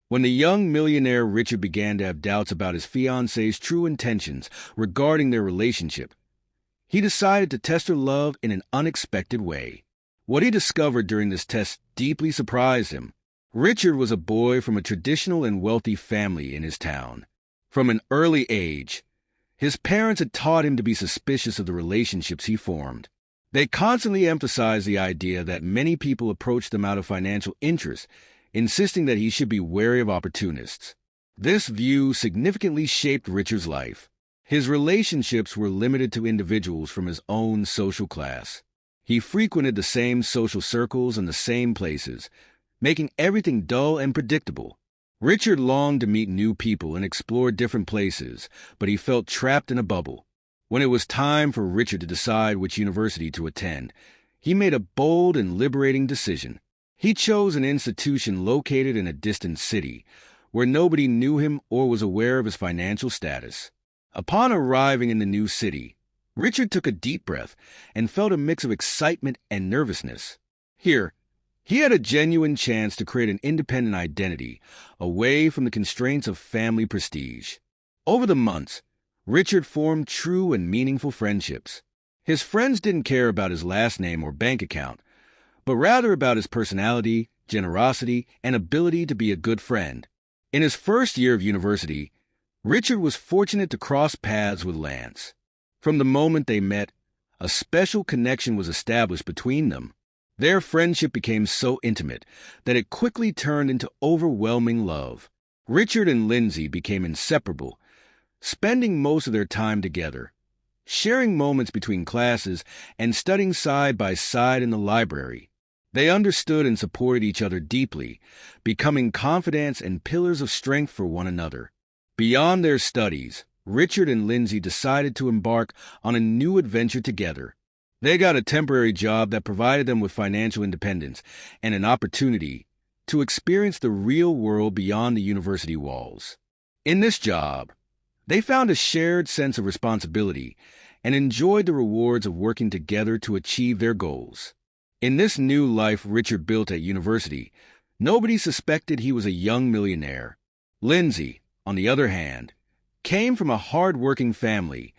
When the young millionaire Richard began to have doubts about his fiancée's true intentions regarding their relationship, he decided to test her love in an unexpected way. What he discovered during this test deeply surprised him. Richard was a boy from a traditional and wealthy family in his town. From an early age, his parents had taught him to be suspicious of the relationships he formed. They constantly emphasized the idea that many people approached them out of financial interest, insisting that he should be wary of opportunists. This view significantly shaped Richard's life. His relationships were limited to individuals from his own social class. He frequented the same social circles and the same places, making everything dull and predictable. Richard longed to meet new people and explore different places, but he felt trapped in a bubble. When it was time for Richard to decide which university to attend, he made a bold and liberating decision. He chose an institution located in a distant city, where nobody knew him or was aware of his financial status. Upon arriving in the new city, Richard took a deep breath and felt a mix of excitement and nervousness. Here, he had a genuine chance to create an independent identity, away from the constraints of family prestige. Over the months, Richard formed true and meaningful friendships. His friends didn't care about his last name or bank account, but rather about his personality, generosity, and ability to be a good friend. In his first year of university, Richard was fortunate to cross paths with Lance. From the moment they met, a special connection was established between them. Their friendship became so intimate that it quickly turned into overwhelming love. Richard and Lindsay became inseparable, spending most of their time together, sharing moments between classes and studying side by side in the library. They understood and supported each other deeply, becoming confidants and pillars of strength for one another. Beyond their studies, Richard and Lindsay decided to embark on a new adventure together. They got a temporary job that provided them with financial independence and an opportunity to experience the real world beyond the university walls. In this job, they found a shared sense of responsibility and enjoyed the rewards of working together to achieve their goals. In this new life Richard built at university, nobody suspected he was a young millionaire. Lindsay, on the other hand, came from a hard-working family,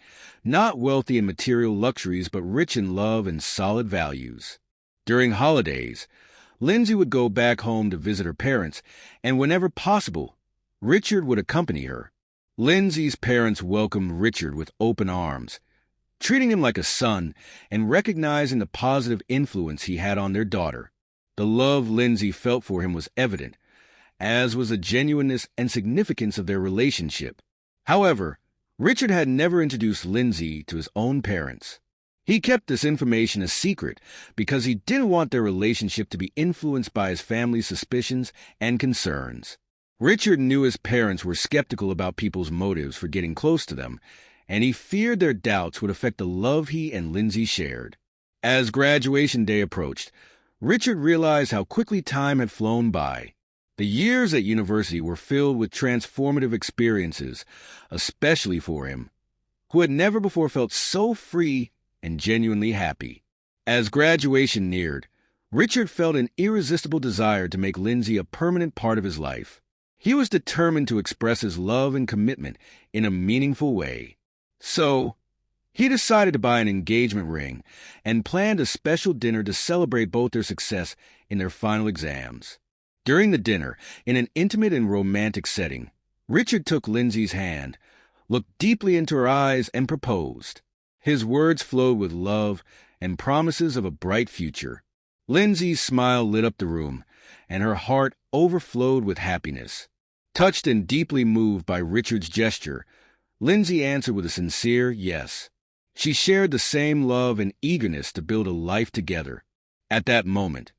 not wealthy in material luxuries but rich in love and solid values. During holidays, Lindsay would go back home to visit her parents, and whenever possible, Richard would accompany her. Lindsay's parents welcomed Richard with open arms, treating him like a son and recognizing the positive influence he had on their daughter. The love Lindsay felt for him was evident, as was the genuineness and significance of their relationship. However, Richard had never introduced Lindsay to his own parents. He kept this information a secret because he didn't want their relationship to be influenced by his family's suspicions and concerns. Richard knew his parents were skeptical about people's motives for getting close to them, and he feared their doubts would affect the love he and Lindsay shared. As graduation day approached, Richard realized how quickly time had flown by. The years at university were filled with transformative experiences, especially for him, who had never before felt so free and genuinely happy. As graduation neared, Richard felt an irresistible desire to make Lindsay a permanent part of his life. He was determined to express his love and commitment in a meaningful way. So, he decided to buy an engagement ring and planned a special dinner to celebrate both their success in their final exams. During the dinner, in an intimate and romantic setting, Richard took Lindsay's hand, looked deeply into her eyes, and proposed. His words flowed with love and promises of a bright future. Lindsay's smile lit up the room, and her heart overflowed with happiness. Touched and deeply moved by Richard's gesture, Lindsay answered with a sincere yes. She shared the same love and eagerness to build a life together. At that moment,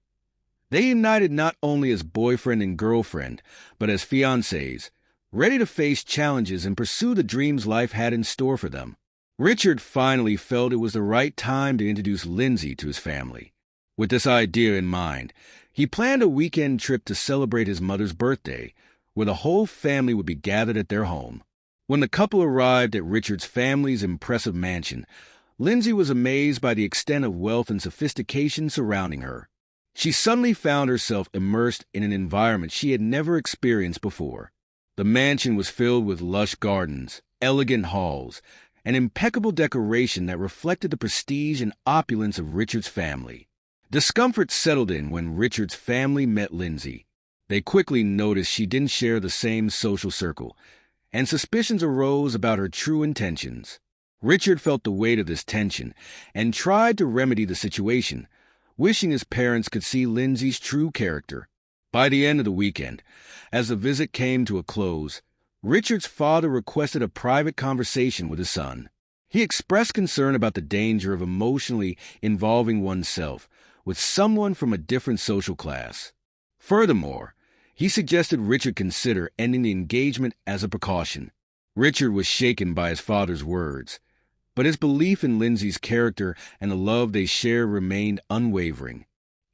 they united not only as boyfriend and girlfriend, but as fiancés, ready to face challenges and pursue the dreams life had in store for them. Richard finally felt it was the right time to introduce Lindsay to his family. With this idea in mind, he planned a weekend trip to celebrate his mother's birthday, where the whole family would be gathered at their home. When the couple arrived at Richard's family's impressive mansion, Lindsay was amazed by the extent of wealth and sophistication surrounding her. She suddenly found herself immersed in an environment she had never experienced before. The mansion was filled with lush gardens, elegant halls, and impeccable decoration that reflected the prestige and opulence of Richard's family. Discomfort settled in when Richard's family met Lindsay. They quickly noticed she didn't share the same social circle, and suspicions arose about her true intentions. Richard felt the weight of this tension and tried to remedy the situation, wishing his parents could see Lindsay's true character. By the end of the weekend, as the visit came to a close, Richard's father requested a private conversation with his son. He expressed concern about the danger of emotionally involving oneself with someone from a different social class. Furthermore, he suggested Richard consider ending the engagement as a precaution. Richard was shaken by his father's words, but his belief in Lindsay's character and the love they shared remained unwavering.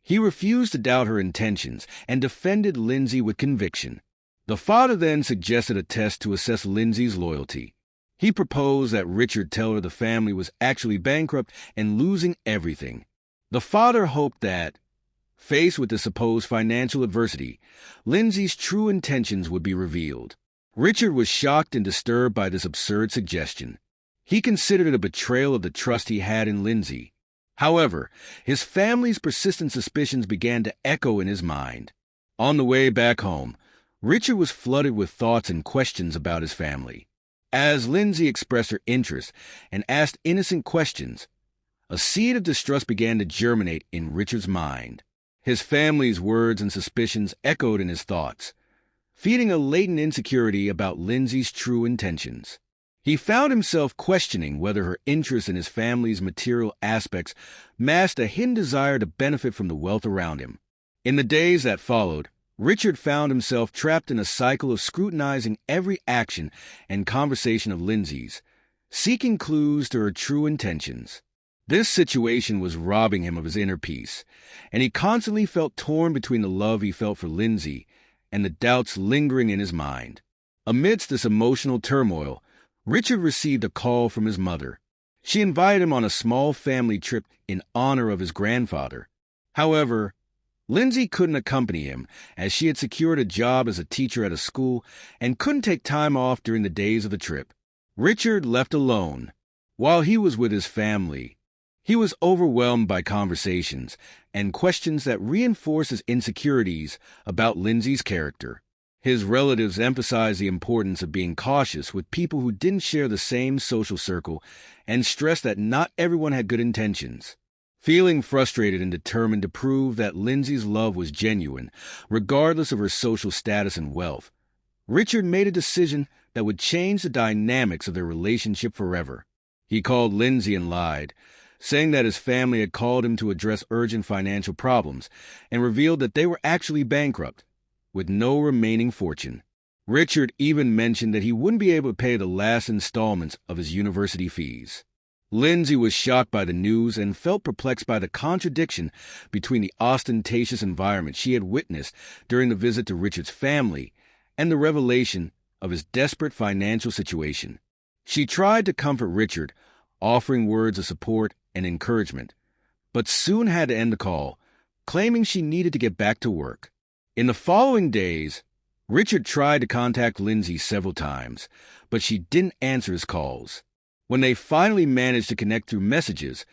He refused to doubt her intentions and defended Lindsay with conviction. The father then suggested a test to assess Lindsay's loyalty. He proposed that Richard tell her the family was actually bankrupt and losing everything. The father hoped that, faced with the supposed financial adversity, Lindsay's true intentions would be revealed. Richard was shocked and disturbed by this absurd suggestion. He considered it a betrayal of the trust he had in Lindsay. However, his family's persistent suspicions began to echo in his mind. On the way back home, Richard was flooded with thoughts and questions about his family. As Lindsay expressed her interest and asked innocent questions, a seed of distrust began to germinate in Richard's mind. His family's words and suspicions echoed in his thoughts, feeding a latent insecurity about Lindsay's true intentions. He found himself questioning whether her interest in his family's material aspects masked a hidden desire to benefit from the wealth around him. In the days that followed, Richard found himself trapped in a cycle of scrutinizing every action and conversation of Lindsay's, seeking clues to her true intentions. This situation was robbing him of his inner peace, and he constantly felt torn between the love he felt for Lindsay and the doubts lingering in his mind. Amidst this emotional turmoil, Richard received a call from his mother. She invited him on a small family trip in honor of his grandfather. However, Lindsay couldn't accompany him, as she had secured a job as a teacher at a school and couldn't take time off during the days of the trip. Richard left alone. While he was with his family, he was overwhelmed by conversations and questions that reinforced his insecurities about Lindsay's character. His relatives emphasized the importance of being cautious with people who didn't share the same social circle and stressed that not everyone had good intentions. Feeling frustrated and determined to prove that Lindsay's love was genuine, regardless of her social status and wealth, Richard made a decision that would change the dynamics of their relationship forever. He called Lindsay and lied, saying that his family had called him to address urgent financial problems and revealed that they were actually bankrupt, with no remaining fortune. Richard even mentioned that he wouldn't be able to pay the last installments of his university fees. Lindsay was shocked by the news and felt perplexed by the contradiction between the ostentatious environment she had witnessed during the visit to Richard's family and the revelation of his desperate financial situation. She tried to comfort Richard, offering words of support and encouragement, but soon had to end the call, claiming she needed to get back to work. In the following days, Richard tried to contact Lindsay several times, but she didn't answer his calls. When they finally managed to connect through messages,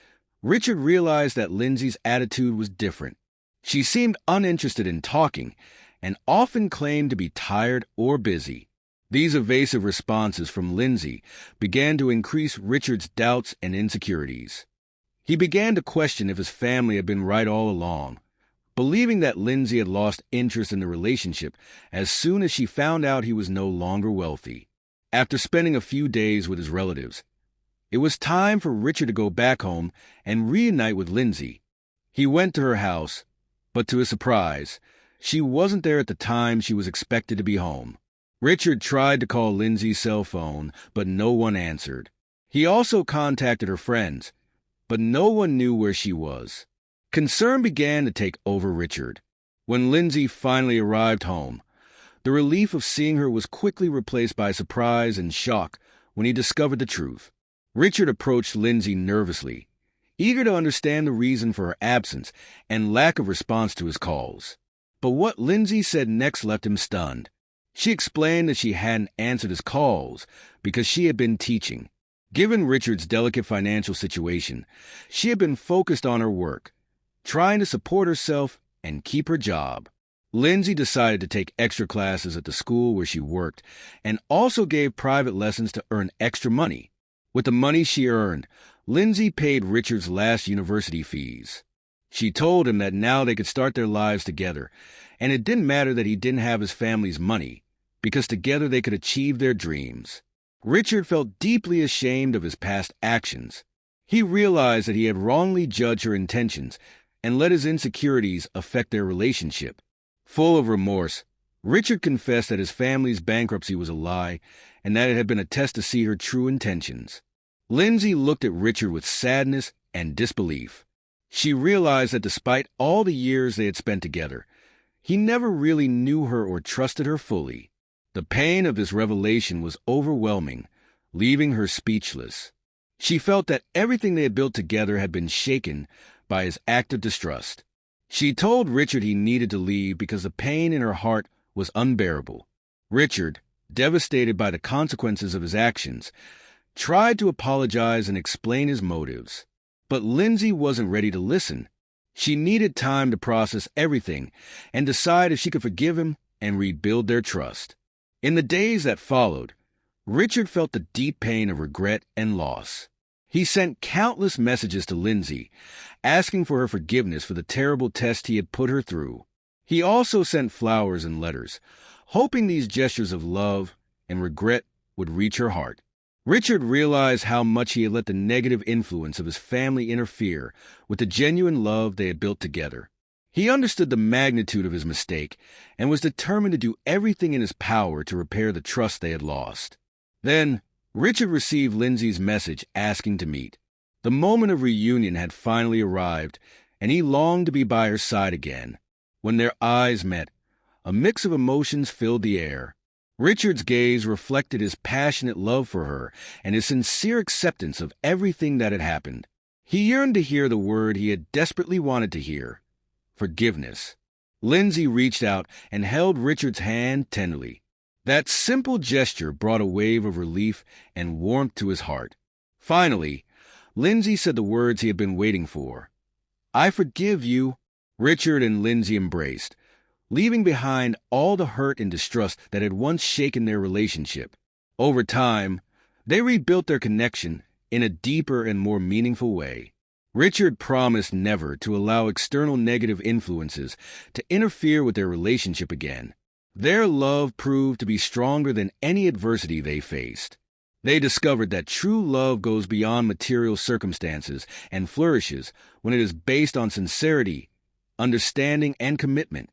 Richard realized that Lindsay's attitude was different. She seemed uninterested in talking and often claimed to be tired or busy. These evasive responses from Lindsay began to increase Richard's doubts and insecurities. He began to question if his family had been right all along, believing that Lindsay had lost interest in the relationship as soon as she found out he was no longer wealthy. After spending a few days with his relatives, it was time for Richard to go back home and reunite with Lindsay. He went to her house, but to his surprise, she wasn't there at the time she was expected to be home. Richard tried to call Lindsay's cell phone, but no one answered. He also contacted her friends, but no one knew where she was. Concern began to take over Richard. When Lindsay finally arrived home, the relief of seeing her was quickly replaced by surprise and shock when he discovered the truth. Richard approached Lindsay nervously, eager to understand the reason for her absence and lack of response to his calls. But what Lindsay said next left him stunned. She explained that she hadn't answered his calls because she had been teaching. Given Richard's delicate financial situation, she had been focused on her work, trying to support herself and keep her job. Lindsay decided to take extra classes at the school where she worked and also gave private lessons to earn extra money. With the money she earned, Lindsay paid Richard's last university fees. She told him that now they could start their lives together, and it didn't matter that he didn't have his family's money, because together they could achieve their dreams. Richard felt deeply ashamed of his past actions. He realized that he had wrongly judged her intentions and let his insecurities affect their relationship. Full of remorse, Richard confessed that his family's bankruptcy was a lie and that it had been a test to see her true intentions. Lindsay looked at Richard with sadness and disbelief. She realized that despite all the years they had spent together, he never really knew her or trusted her fully. The pain of this revelation was overwhelming, leaving her speechless. She felt that everything they had built together had been shaken by his act of distrust. She told Richard he needed to leave because the pain in her heart was unbearable. Richard, devastated by the consequences of his actions, tried to apologize and explain his motives. But Lindsay wasn't ready to listen. She needed time to process everything and decide if she could forgive him and rebuild their trust. In the days that followed, Richard felt the deep pain of regret and loss. He sent countless messages to Lindsay, asking for her forgiveness for the terrible test he had put her through. He also sent flowers and letters, hoping these gestures of love and regret would reach her heart. Richard realized how much he had let the negative influence of his family interfere with the genuine love they had built together. He understood the magnitude of his mistake and was determined to do everything in his power to repair the trust they had lost. Then, Richard received Lindsay's message asking to meet. The moment of reunion had finally arrived, and he longed to be by her side again. When their eyes met, a mix of emotions filled the air. Richard's gaze reflected his passionate love for her and his sincere acceptance of everything that had happened. He yearned to hear the word he had desperately wanted to hear: forgiveness. Lindsay reached out and held Richard's hand tenderly. That simple gesture brought a wave of relief and warmth to his heart. Finally, Lindsay said the words he had been waiting for. "I forgive you." Richard and Lindsay embraced, leaving behind all the hurt and distrust that had once shaken their relationship. Over time, they rebuilt their connection in a deeper and more meaningful way. Richard promised never to allow external negative influences to interfere with their relationship again. Their love proved to be stronger than any adversity they faced. They discovered that true love goes beyond material circumstances and flourishes when it is based on sincerity, understanding, and commitment.